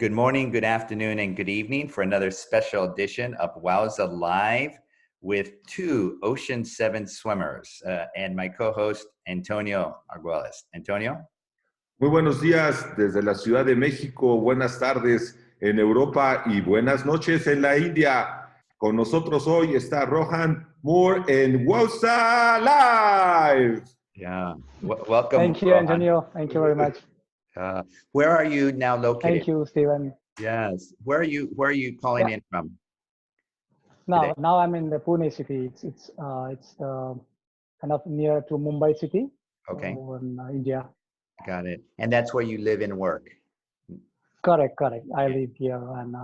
Good morning, good afternoon, and good evening for another special edition of WOWSA Live with two Ocean 7 swimmers and my co-host, Antonio Argüelles. Antonio? Muy buenos días desde la Ciudad de México, buenas tardes en Europa y buenas noches en la India. Con nosotros hoy está Rohan Moore en WOWSA Live. Yeah, welcome. Thank you, Rohan. Antonio. Thank you very much. Where are you now located? Thank you, Stephen. Yes. Where are you calling in from? Now I'm in the Pune city. It's kind of near to Mumbai city. Okay. In India. Got it. And that's where you live and work. Correct. I live here and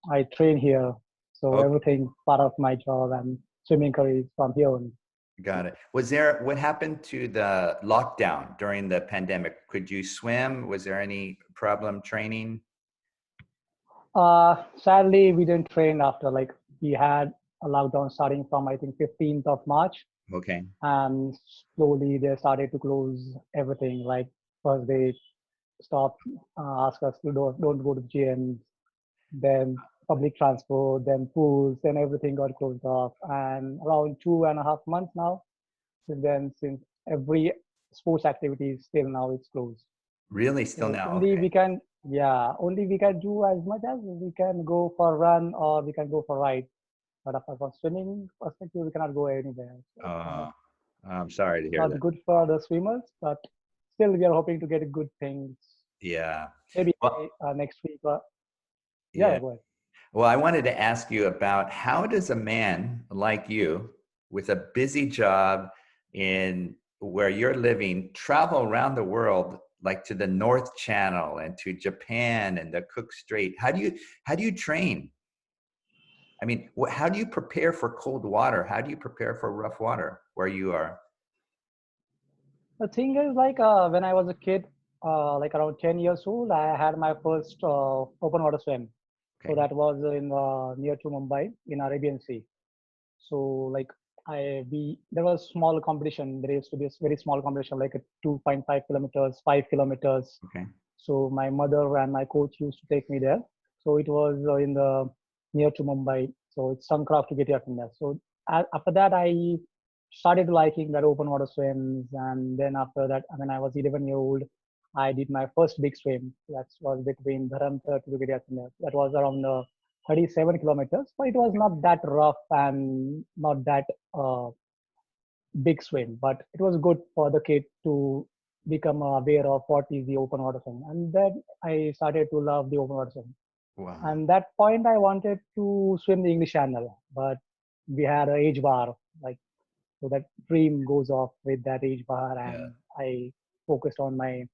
I train here. So everything part of my job and swimming career is from here on. Got it. What happened to the lockdown during the pandemic? Could you swim? Was there any problem training? Sadly, we didn't train after we had a lockdown starting from I think 15th of March. Okay. And slowly they started to close everything. Like first they stopped, ask us to don't go to gyms, then public transport, then pools, then everything got closed off. And around 2.5 months now, since every sports activity is still now it's closed. Really, still now? Only okay. we can do as much as we can go for a run or we can go for a ride. But apart from swimming perspective, we cannot go anywhere. So I'm sorry to hear not that. good for the swimmers, but still we are hoping to get good things. Yeah. Maybe next week. Go ahead. Well, I wanted to ask you about how does a man like you with a busy job in where you're living travel around the world, like to the North Channel and to Japan and the Cook Strait? How do you train? I mean, how do you prepare for cold water? How do you prepare for rough water where you are? The thing is, when I was a kid, around 10 years old, I had my first open water swim. Okay. So that was in near to Mumbai in Arabian Sea. So there was small competition. There used to be a very small competition, like a 2.5 kilometers, 5 kilometers. Okay. So my mother and my coach used to take me there. So it was in the near to Mumbai. So it's some craft to get here from there. So after that, I started liking that open water swims. And then after that, when I was 11 years old, I did my first big swim. That was between Dharamtar to Vigadiyathana. That was around 37 kilometers, but it was not that rough and not that big swim. But it was good for the kid to become aware of what is the open water swim. And then I started to love the open water swim. Wow. And that point, I wanted to swim the English Channel, but we had an age bar, so that dream goes off with that age bar, and I focused on my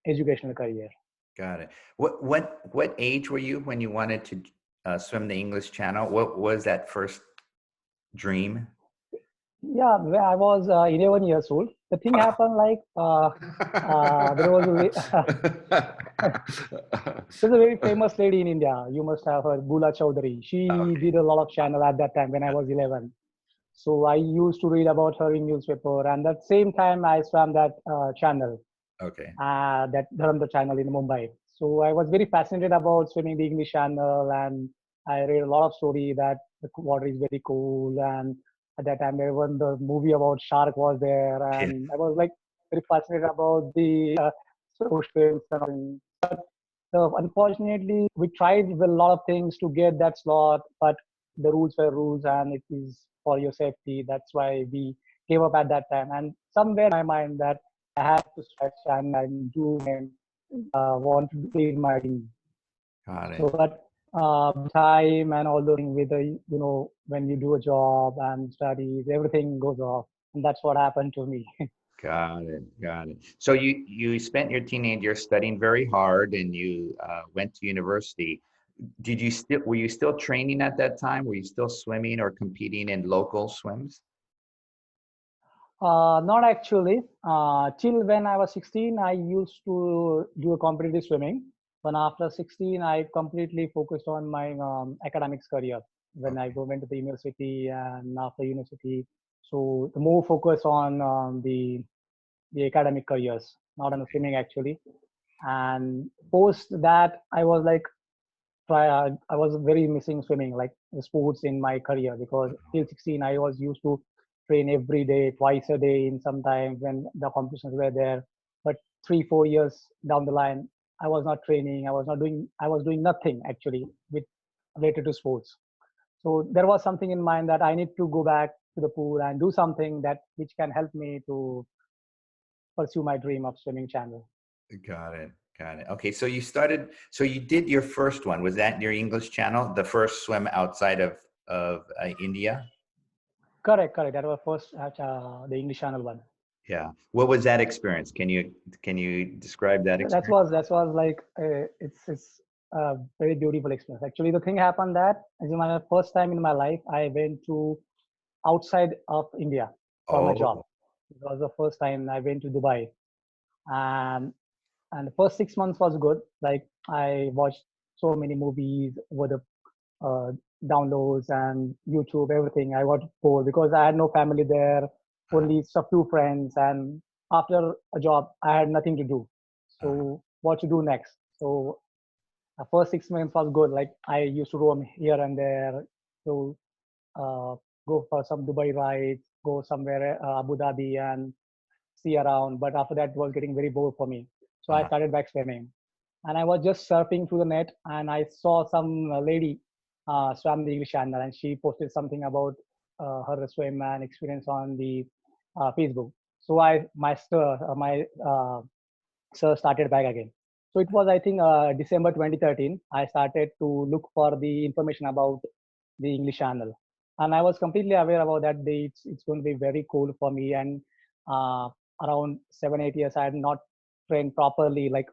educational career. Got it. What age were you when you wanted to swim the English Channel? What was that first dream? Yeah, I was 11 years old. The thing happened there was there's a very famous lady in India. You must have heard, Bula Chowdhury. She did a lot of channel at that time when I was 11. So I used to read about her in newspaper, and at the same time I swam that channel. Okay. That Dharamtar channel in Mumbai. So I was very fascinated about swimming the English Channel, and I read a lot of story that the water is very cool. And at that time, even the movie about shark was there, and I was very fascinated about the oceans. But unfortunately, we tried with a lot of things to get that slot, but the rules were rules, and it is for your safety. That's why we gave up at that time. And somewhere in my mind that I have to stretch and do and want to be in my team. Got it. So, but time and all those things with when you do a job and studies, everything goes off, and that's what happened to me. Got it. So you spent your teenage years studying very hard, and you went to university. Were you still training at that time? Were you still swimming or competing in local swims? Not actually. Till when I was 16, I used to do a competitive swimming. But after 16, I completely focused on my academics career. When I went to the university, and after university, so the more focus on the academic careers, not on the swimming actually. And post that, I was like, I was very missing swimming, like the sports in my career, because till 16 I was used to train every day, twice a day in sometimes when the competitions were there. But 3 4 years down the line, I was not training. I was doing nothing actually with related to sports. So there was something in mind that I need to go back to the pool and do something that which can help me to pursue my dream of swimming channel. Got it. Got it. Okay, so you started. So you did your first one. Was that your English channel? The first swim outside of India? Correct, correct. That was first the English channel one. Yeah. What was that experience? Can you describe that experience? That was like it's a very beautiful experience. Actually, the thing happened that as my first time in my life, I went to outside of India for my job. Oh, It was the first time I went to Dubai, and the first 6 months was good. Like I watched so many movies over the uh, downloads and YouTube, everything. I got bored because I had no family there, uh-huh, only a few friends, and after a job, I had nothing to do. uh-huh, So what to do next? So the first 6 months was good. Like I used to roam here and there, to uh, go for some Dubai rides, go somewhere Abu Dhabi and see around. But after that, it was getting very bored for me. So I uh-huh, started back swimming, and I was just surfing through the net, and I saw some lady swam the English Channel, and she posted something about her swim and experience on the Facebook. So my sir started back again. So it was, I think, December 2013. I started to look for the information about the English Channel, and I was completely aware about that. It's going to be very cool for me. And uh, around 7 8 years, I had not trained properly. Like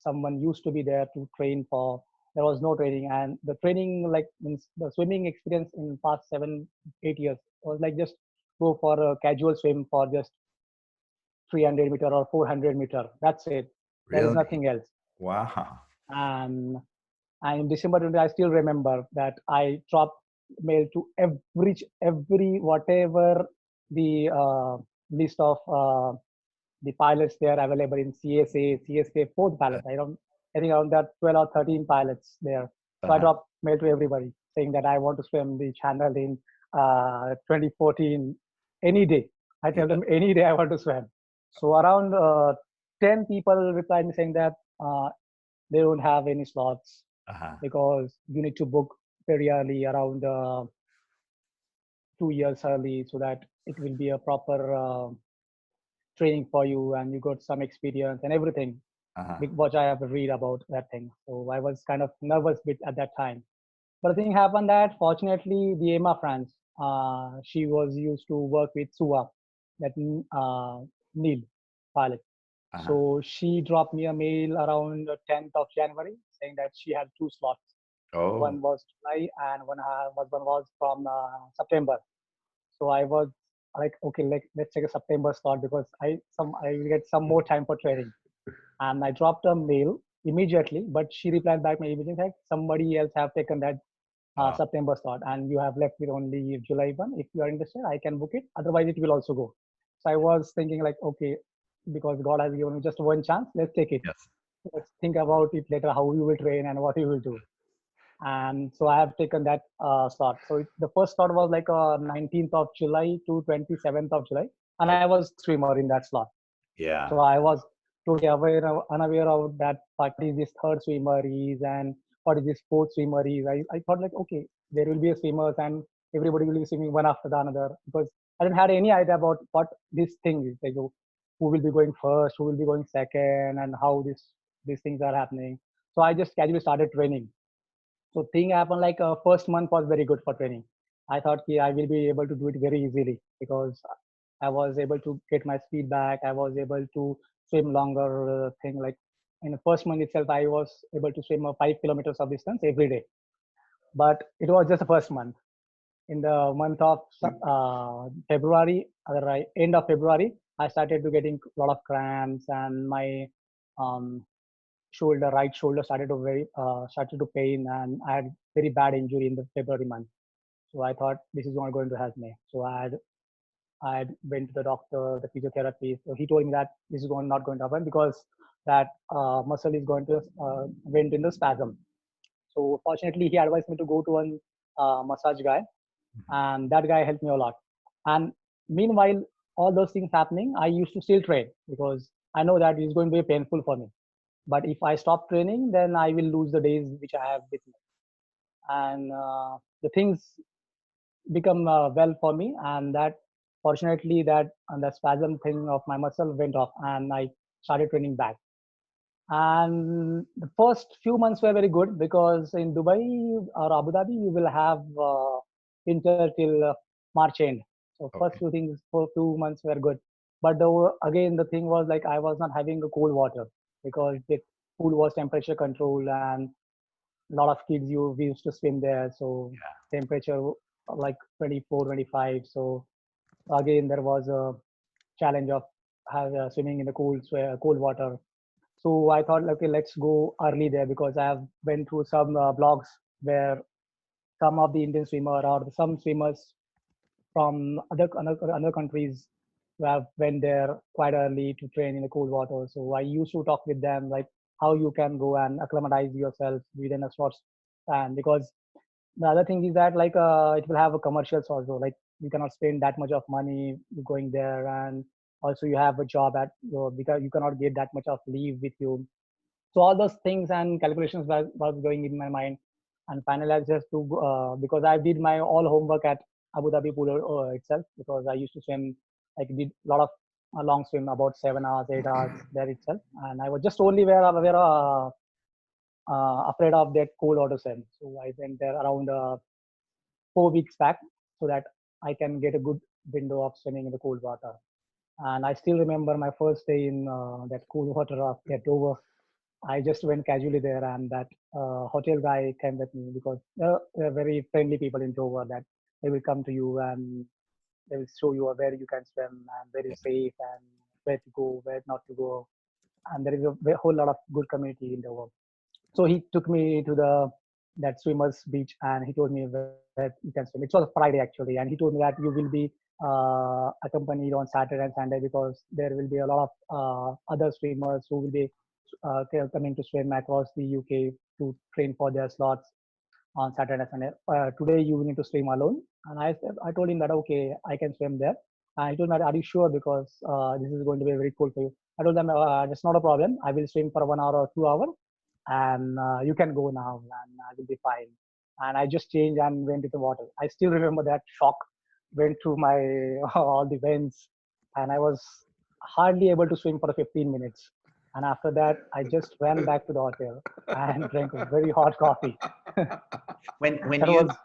someone used to be there to train for. There was no training, and the training, like means the swimming experience in past 7 8 years was like just go for a casual swim for just 300 meter or 400 meter. That's it. There is really? nothing else. Wow. And in December 20, I still remember that I dropped mail to every whatever the list of the pilots there available in CSA, fourth Uh, pilots. I think around that 12 or 13 pilots there. So I uh-huh. dropped mail to everybody saying that I want to swim the channel in 2014 any day. I tell Yeah. them any day I want to swim. So around 10 people replied me saying that they don't have any slots Uh-huh. because you need to book very early, around 2 years early, so that it will be a proper training for you and you got some experience and everything, Uh-huh. which I have read about that thing. So I was kind of nervous bit at that time. But the thing happened that fortunately the Emma France, she was used to work with SUA, that Neil pilot. Uh-huh. So she dropped me a mail around the 10th of January saying that she had two slots. Oh, One was July and one was from September. So I was like, okay, let's take a September slot because I will get some more time for training. And I dropped a mail immediately, but she replied back my immediately that somebody else have taken that oh, September slot, and you have left with only July one. If you are interested, I can book it. Otherwise, it will also go. So I was thinking like, okay, because God has given me just one chance, let's take it. yes. Let's think about it later, how you will train and what you will do. And so I have taken that slot. So the first slot was like 19th of July to 27th of July, and I Okay. was swimmer in that slot. So Yeah. I was totally unaware of that. What is this third swimmer is and what is this fourth swimmer is. I thought like, okay, there will be a swimmers and everybody will be swimming one after the another, because I didn't had any idea about what this thing is. Like who will be going first, who will be going second, and how these things are happening. So I just casually started training. So thing happened like first month was very good for training. I thought I will be able to do it very easily because I was able to get my speed back. I was able to swim longer thing. Like in the first month itself, I was able to swim 5 kilometers of distance every day. But it was just the first month. In the month of February, end of February, I started to getting a lot of cramps, and my um, right shoulder started to pain, and I had very bad injury in the February month. So I thought this is not going to help me. So I had went to the doctor, the physiotherapist. So he told me that this is not going to happen because that muscle is going to went into spasm. So fortunately, he advised me to go to one massage guy, and that guy helped me a lot. And meanwhile, all those things happening, I used to still train because I know that it's going to be painful for me. But if I stop training, then I will lose the days which I have with me. And the things become well for me, and that fortunately that the spasm thing of my muscle went off, and I started training back. And the first few months were very good because in Dubai or Abu Dhabi you will have winter till March end. So first Okay. few things for 2 months were good, but again the thing was like I was not having the cold water because the pool was temperature controlled, and a lot of kids we used to swim there, so Yeah. temperature like 24, 25. So again there was a challenge of swimming in the cold water. So I thought, okay, let's go early there because I have went through some blogs where some of the Indian swimmer or some swimmers from other countries who have went there quite early to train in the cold water. So I used to talk with them like how you can go and acclimatize yourself within a short span, because the other thing is that like it will have a commercials also, like you cannot spend that much of money going there, and also you have a job at your, because you cannot get that much of leave with you. So all those things and calculations was going in my mind. And finally I just to because I did my all homework at Abu Dhabi pool itself, because I used to swim, like did a lot of long swim about 7 hours 8 hours there itself, and I was just only afraid of that cold water swim. So I went there around 4 weeks back so that I can get a good window of swimming in the cold water. And I still remember my first day in that cool water of get over. I just went casually there, and that hotel guy came with me because they're very friendly people in Dover, that they will come to you and they will show you where you can swim and where is safe and where to go, where not to go. And there is a whole lot of good community in Dover. So he took me to the that swimmers beach, and he told me where you can swim. It was a Friday actually, and he told me that you will be accompanied on Saturday and Sunday because there will be a lot of other swimmers who will be coming to swim across the UK to train for their slots on Saturday and Sunday. Today you need to swim alone, and I told him that okay, I can swim there. And he told me, are you sure? Because this is going to be very cool for you. I told them it's not a problem. I will swim for 1 hour or 2 hours, and you can go now, and I will be fine. And I just changed and went into the water. I still remember that shock went through my all the veins, and I was hardly able to swim for 15 minutes. And after that, I just ran back to the hotel and drank a very hot coffee. When That was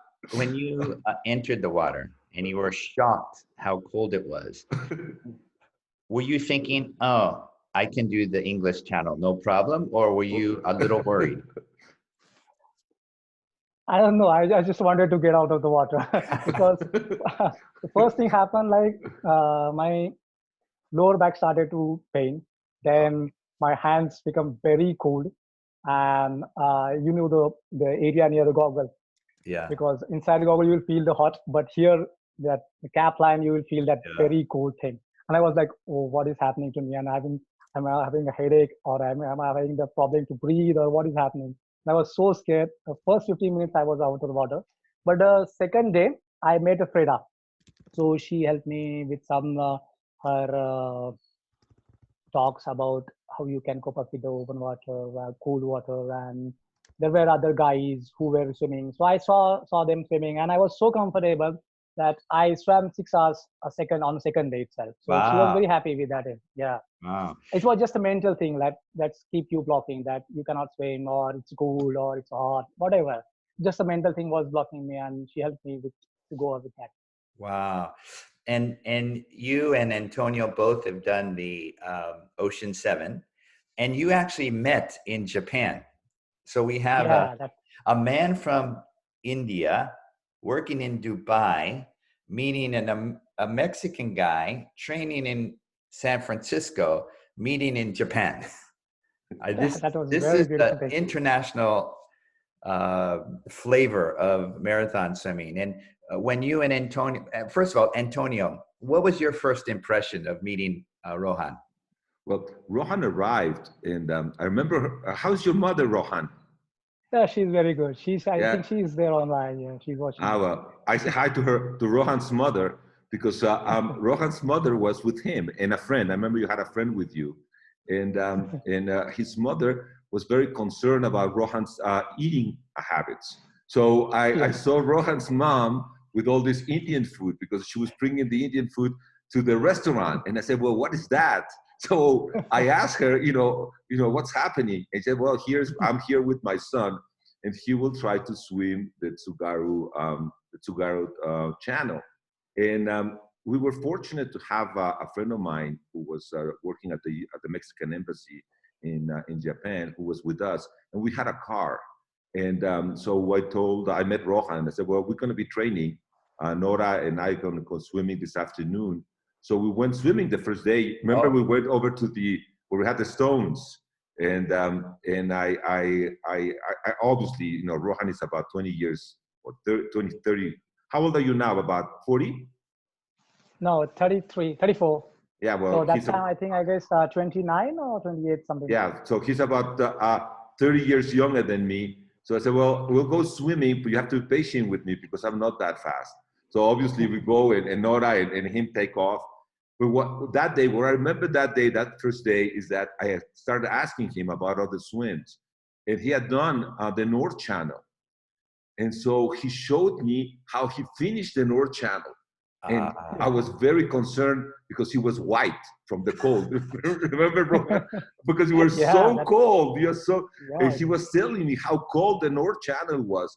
you entered the water and you were shocked how cold it was, were you thinking, "Oh, I can do the English Channel, no problem," or were you a little worried? I don't know. I just wanted to get out of the water because the first thing happened, like my lower back started to pain. Then my hands become very cold, and you know the area near the goggle, Yeah, because inside the goggle you will feel the hot, but here that the cap line you will feel that yeah. very cold thing. And I was like, oh, what is happening to me? And am I having a headache, or am I having the problem to breathe, or what is happening? And I was so scared. The first 15 minutes I was out of the water, but the second day I met a Freda. So she helped me with some her talks about how you can cope up with the open water, cool water, and there were other guys who were swimming. So I saw them swimming, and I was so comfortable that I swam 6 hours a second on the second day itself. So she was Wow, very happy with that. Yeah, wow. it was just a mental thing that's keep you blocking, that you cannot swim, or it's cold, or it's hot, whatever. Just a mental thing was blocking me, and she helped me with to go with that. Wow. And you and Antonio both have done the Ocean 7, and you actually met in Japan. So we have Yeah, that a man from India working in Dubai, meeting a Mexican guy training in San Francisco, meeting in Japan. This that was a this very is the beautiful thing. international flavor of marathon swimming. And when you and Antonio, first of all, Antonio, what was your first impression of meeting Rohan? Well, Rohan arrived, and I remember her. How's your mother, Rohan? Yeah, she's very good. I Yeah. think she's there online. Yeah, she's watching. Well, I say hi to her, to Rohan's mother, because Rohan's mother was with him and a friend. I remember you had a friend with you, and his mother was very concerned about Rohan's eating habits. So I Yeah. saw Rohan's mom with all this Indian food because she was bringing the Indian food to the restaurant, and I said, "Well, what is that?" So I asked her, what's happening? And she said, "Well, I'm here with my son, and he will try to swim the Tsugaru channel." And we were fortunate to have a friend of mine who was working at the Mexican embassy in Japan, who was with us, and we had a car. And so I met Rohan. I said, "Well, we're going to be training. Nora and I are going to go swimming this afternoon." So we went swimming the first day. Remember, we went over to where we had the stones. And I obviously, Rohan is about 20 years or 30, 30. How old are you now? About 40? No, 33, 34. Yeah, well, so that time I think I guess 29 or 28 something. Yeah, so he's about 30 years younger than me. So I said, "Well, we'll go swimming, but you have to be patient with me because I'm not that fast." So obviously we go and Nora and him take off. But what I remember that first day, is that I had started asking him about other swims, and he had done the North Channel, and so he showed me how he finished the North Channel, and I was very concerned because he was white from the cold. Remember, bro? Because you were so cold. You're so, and he was telling me how cold the North Channel was,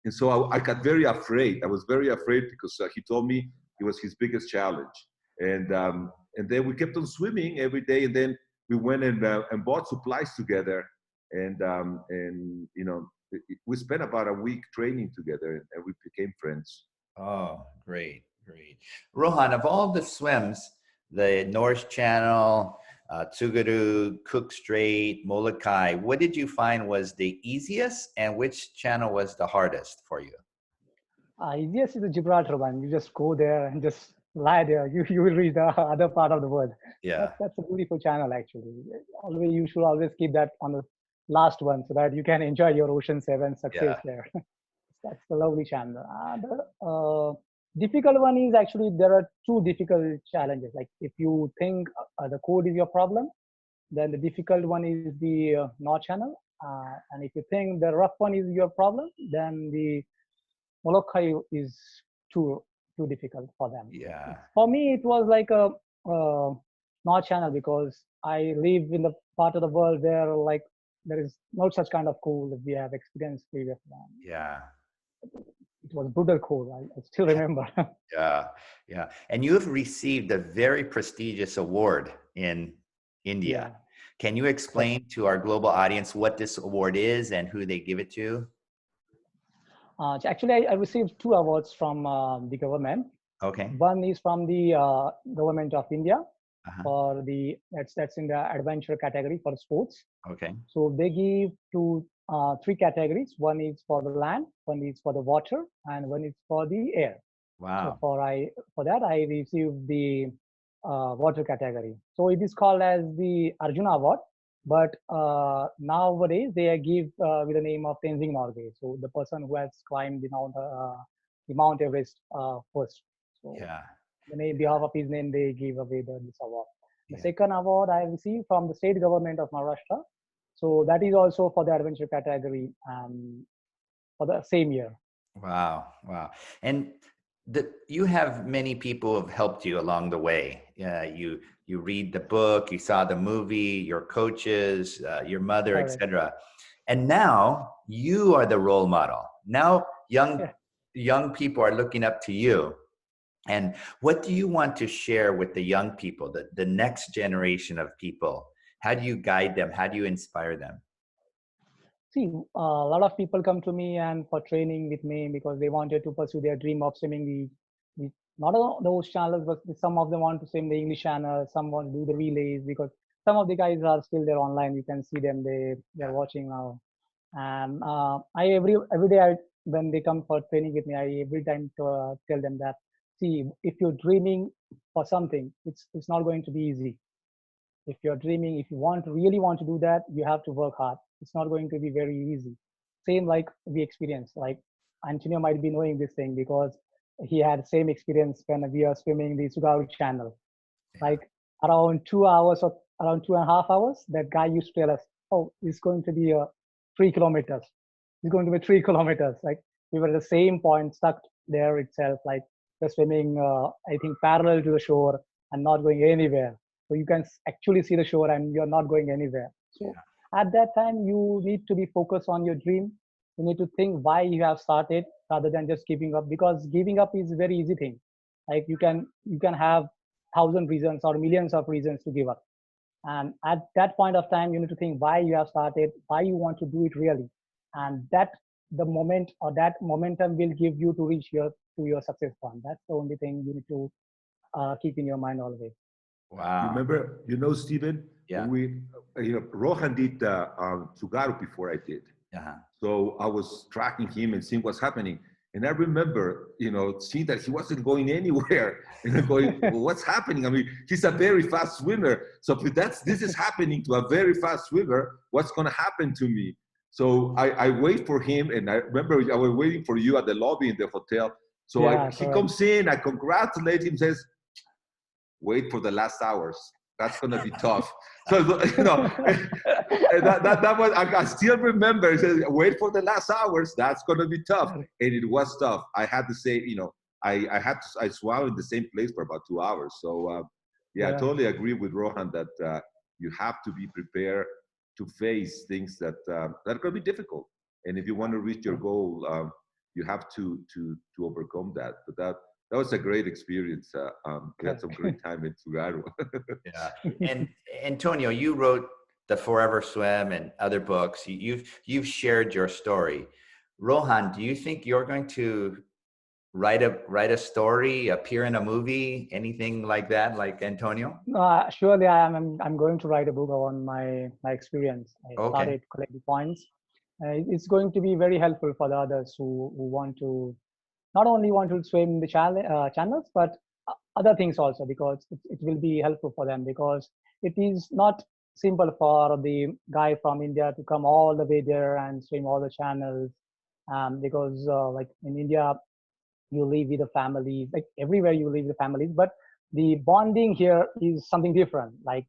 and so I got very afraid. I was very afraid because he told me it was his biggest challenge. And then we kept on swimming every day, and then we went and bought supplies together, and we spent about a week training together, and we became friends. Oh, great. Rohan, of all the swims, the North Channel, Tsugaru, Cook Strait, Molokai, what did you find was the easiest, and which channel was the hardest for you? Easiest is the Gibraltar one. You just go there and just lie there. You will reach the other part of the world. Yeah. That's a beautiful channel, actually. You should always keep that on the last one so that you can enjoy your Ocean 7 success there. That's the lovely channel. The difficult one is actually, there are two difficult challenges. Like if you think the code is your problem, then the difficult one is the North Channel. And if you think the rough one is your problem, then the Molokai is too difficult for them. Yeah. For me, it was like a North Channel because I live in the part of the world where like there is no such kind of cold that we have experienced previously. Yeah. It was brutal cold. I still remember. Yeah. And you have received a very prestigious award in India. Yeah. Can you explain to our global audience what this award is and who they give it to? Actually, I received two awards from the government. Okay. One is from the government of India for that's in the adventure category for sports. Okay. So they give to three categories. One is for the land, one is for the water, and one is for the air. Wow. So for that I received the water category. So it is called as the Arjuna Award. But nowadays they give with the name of Tenzing Norgay. So the person who has climbed the Mount Everest first. So on behalf of his name, they give away this award. The second award I received from the state government of Maharashtra. So that is also for the adventure category for the same year. Wow. And you have many people who have helped you along the way. You read the book, you saw the movie, your coaches, your mother, etc. And now you are the role model. Now young people are looking up to you. And what do you want to share with the young people, the next generation of people? How do you guide them? How do you inspire them? See, a lot of people come to me and for training with me because they wanted to pursue their dream of swimming not all those channels, but some of them want to swim the English channel. Some want to do the relays because some of the guys are still there online. You can see them; they're watching now. And I every day when they come for training with me, I every time tell them that, see, if you're dreaming for something, it's not going to be easy. if you're dreaming, if you really want to do that, you have to work hard. It's not going to be very easy. Same like we experience. Like Antonio might be knowing this thing because he had same experience when we are swimming the Sugaru channel. Yeah. Like around 2 hours or around 2.5 hours, that guy used to tell us, "Oh, it's going to be 3 kilometers. It's going to be 3 kilometers." Like we were at the same point, stuck there itself. Like we're swimming, I think, parallel to the shore and not going anywhere. So you can actually see the shore and you're not going anywhere. So at that time, you need to be focused on your dream. You need to think why you have started rather than just giving up, because giving up is a very easy thing. Like you can have thousand reasons or millions of reasons to give up. And at that point of time, you need to think why you have started, why you want to do it really. And that the moment or that momentum will give you to reach your success point. That's the only thing you need to keep in your mind always. Wow. Remember, Stephen, Yeah. Rohan did Sugaru before I did. Uh-huh. So I was tracking him and seeing what's happening. And I remember, seeing that he wasn't going anywhere and going, well, what's happening? I mean, he's a very fast swimmer. So if this is happening to a very fast swimmer, what's going to happen to me? So I wait for him. And I remember I was waiting for you at the lobby in the hotel. So he comes in, I congratulate him, says, wait for the last hours. That's going to be tough. So, that was, I still remember, he says, wait for the last hours. That's going to be tough. And it was tough. I had to say, I swam in the same place for about 2 hours. So, I totally agree with Rohan that you have to be prepared to face things that are going to be difficult. And if you want to reach your goal, you have to overcome that. But that was a great experience. We had some great time in Sugaru. Yeah. And Antonio, you wrote The Forever Swim and other books. You've shared your story. Rohan, do you think you're going to write a story, appear in a movie, anything like that, like Antonio? Surely I am. I'm going to write a book on my experience. I started collecting points. It's going to be very helpful for the others who want to not only want to swim the channels, but other things also, because it will be helpful for them, because it is not simple for the guy from India to come all the way there and swim all the channels. Because like in India, you live with the families, like everywhere you live with the families, but the bonding here is something different. Like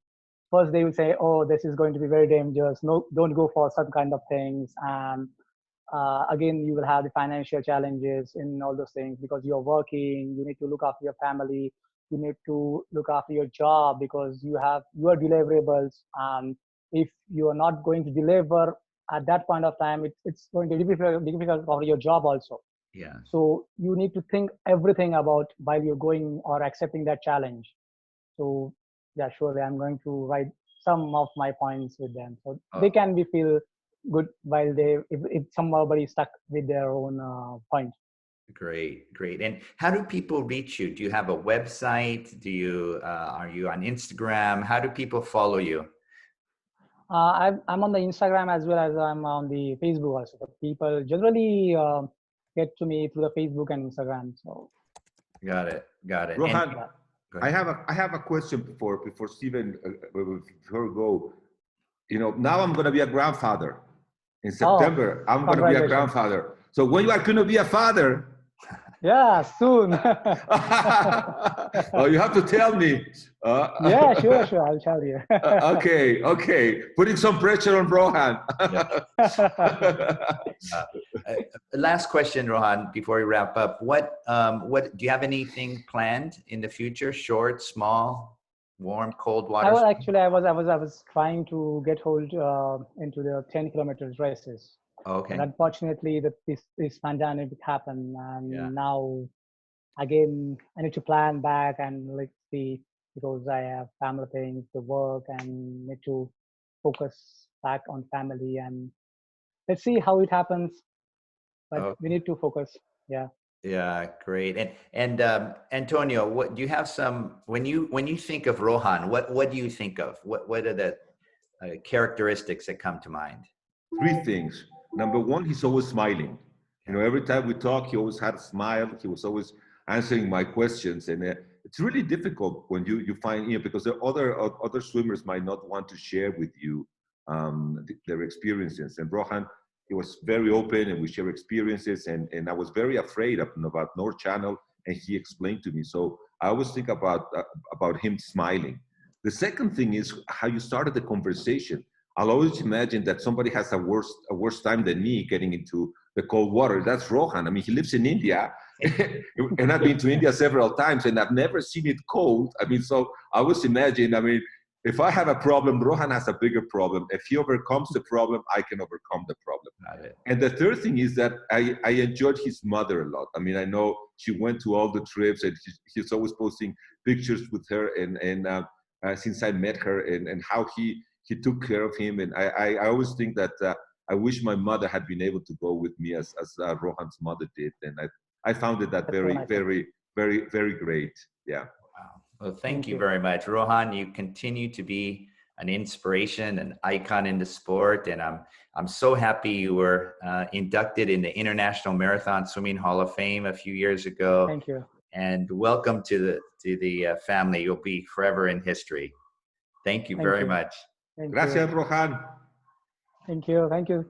first they will say, oh, this is going to be very dangerous. No, don't go for some kind of things. And again, you will have the financial challenges in all those things because you're working, you need to look after your family, you need to look after your job because you have your deliverables. And if you are not going to deliver at that point of time, it's going to be difficult for your job also. Yeah. So you need to think everything about while you're going or accepting that challenge. So yeah, surely I'm going to write some of my points with them, so they can feel good while if somebody stuck with their own point. Great. And how do people reach you? Do you have a website? Do you are you on Instagram? How do people follow you? I'm on the Instagram as well as I'm on the Facebook also. But people generally get to me through the Facebook and Instagram. So got it. Rohan, I have a question before Stephen, before we go. Now I'm going to be a grandfather. In September, I'm going to be a grandfather. So when you are going to be a father? Yeah, soon. Oh, you have to tell me. Yeah, sure. I'll tell you. Okay. Putting some pressure on Rohan. Last question, Rohan, before we wrap up. What do you have anything planned in the future? Short, small, warm, cold water? I was trying to get hold into the 10-kilometer races. Okay. But unfortunately, this pandemic happened, and now again I need to plan back and let's see, because I have family things to work and need to focus back on family, and let's see how it happens. But we need to focus. Yeah. Yeah, great. And Antonio, what do you have some when you think of Rohan? What do you think of? What are the characteristics that come to mind? 3 things. Number one, he's always smiling. Every time we talk, he always had a smile. He was always answering my questions, and it's really difficult when you find, because the other swimmers might not want to share with you their experiences. And Rohan, he was very open, and we share experiences. And I was very afraid about North Channel, and he explained to me. So I always think about him smiling. The second thing is how you started the conversation. I'll always imagine that somebody has a worse time than me getting into the cold water. That's Rohan. I mean, he lives in India, and I've been to India several times, and I've never seen it cold. I mean, so I always imagine, I mean, if I have a problem, Rohan has a bigger problem. If he overcomes the problem, I can overcome the problem. And the third thing is that I enjoyed his mother a lot. I mean, I know she went to all the trips, and he's always posting pictures with her, and since I met her, and how he took care of him. And I always think that I wish my mother had been able to go with me as Rohan's mother did. And I found that That's very, so nice. very, very, very great. Yeah. Wow. Well, thank you very much, Rohan. You continue to be an inspiration, an icon in the sport, and I'm so happy you were inducted in the International Marathon Swimming Hall of Fame a few years ago. Thank you. And welcome to the family. You'll be forever in history. Thank you very much. Thank Gracias, you. Rohan. Thank you. Thank you.